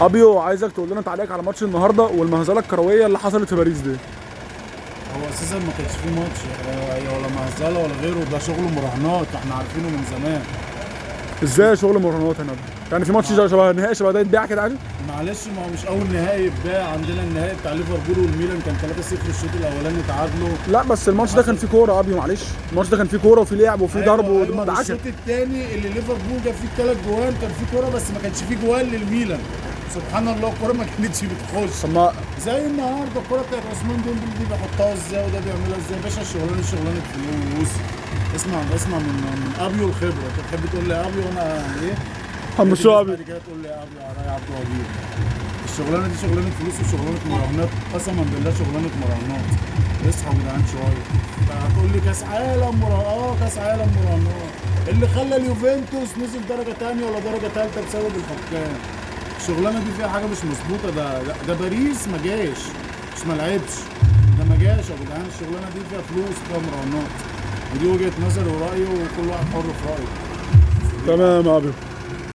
ابيو عايزك تقول لنا تعليقك على ماتش النهارده والمهزله الكرويه اللي حصلت في باريس دي. هو اساسا ما كانش فيه ماتش ولا مهزله ولا غيره، ده شغل مراهنات احنا عارفينه من زمان. ازاي شغل مراهنات هنا؟ يعني في ماتش شبه نهائي شبه ده يتباع كده عادي؟ معلش، ما هو مش اول نهائي يتباع. عندنا النهائي بتاع ليفربول والميلان كان 3-0 الشوط الاولاني تعادلوا. لا بس الماتش ده كان فيه كوره ابيو، معلش الماتش ده كان فيه كوره وفيه لعب وفيه ضرب ودعكه. الشوط الثاني اللي ليفربول جاب فيه الثلاث جوان كان فيه كوره، بس ما كانش فيه جوان للميلان. سبحان الله الكوره ما كانتش بتخش. طب ما زي النهارده الكوره بتاعت عثمان ديمبلي دي بيحطها ازاي وده بيعملها ازاي. يا باشا الشغلانه دي شغلانه فلوس. اسمع من ابيو الخبره. انت تحب تقول لي ابيو وانا ايه؟ حمشوا ابيو. بعد كده تقول لي ابيو على عبد الوهاب. الشغلانه دي شغلانه فلوس وشغلانه مراهنات، قسما بالله شغلانه مراهنات. اصحوا يا جدعان شويه. هتقول لي كاس عالم كاس عالم مراهنات. اللي خلى اليوفنتوس نزل درجه ثانيه ولا درجه ثالثه بسبب الحكام. الشغلانه دي فيها حاجه مش مظبوطه. ده باريس ما جاش، مش ما لعبش، ده ما جاش يا جدعان. الشغلانه دي فيها فلوس وفيها مراهنات، ودي وجهه نظري ورايي وكل واحد حر في رايه. تمام يا ابيو.